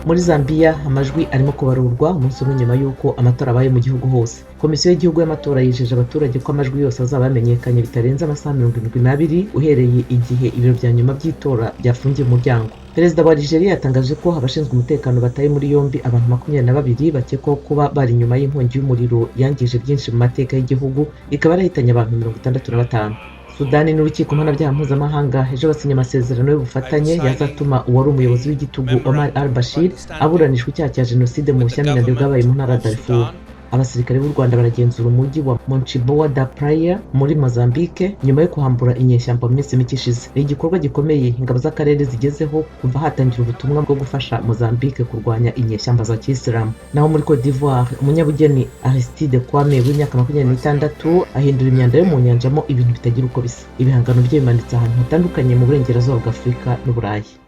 Muri Zambia amajwi arimo kubarurwa umunsi umwe nyuma y'uko amatora abaye mu gihugu hose. Komisiyo y'igihugu y'amatora yijeje abaturage ko amajwi yose azaba yamenyekanye bitarenze amasaha 72 uhereye igihe ibiro bya nyuma by'itora byafungiye umuryango. Perezida wa Alijeriya yatangaje ko abashinzwe umutekano bataye muri yombi abantu 22 bakekwaho kuba bari inyuma y'inkongi y'umuriro yangije byinshi mu mateka y'igihugu, ikaba yarahitanye abantu 65. Sudani n'urukiko mpanabyaha mpuzamahanga ejo basinye amasezerano y'ubufatanye yazatuma uwari umuyobozi w'igitugu Omar al-Bashir aburanishwa icyaha cya jenoside mu bushyamirane bwabaye mu ntara ya Darfur. Abasirikare b'u Rwanda baragenzura umujyi wa Monchiboa da Praia muri Mozambique nyuma yo kuhambura inyeshyamba mu minsi mike ishize. Ni igikorwa gikomeye ingabo z'akarere zigezeho kuva hatangira ubutumwa bwo gufasha Mozambique kurwanya inyeshyamba za Kiyisilamu. Naho muri Cote d'Ivoire umunyabugeni Aristide Kwame w'imyaka 26 ahindura imyanda yo mu nyanja mo ibintu bitagira uko bisa. Ibihangano bye bimanitse ahantu hatandukanye mu burengerazuba bwa Afurika n'Uburayi.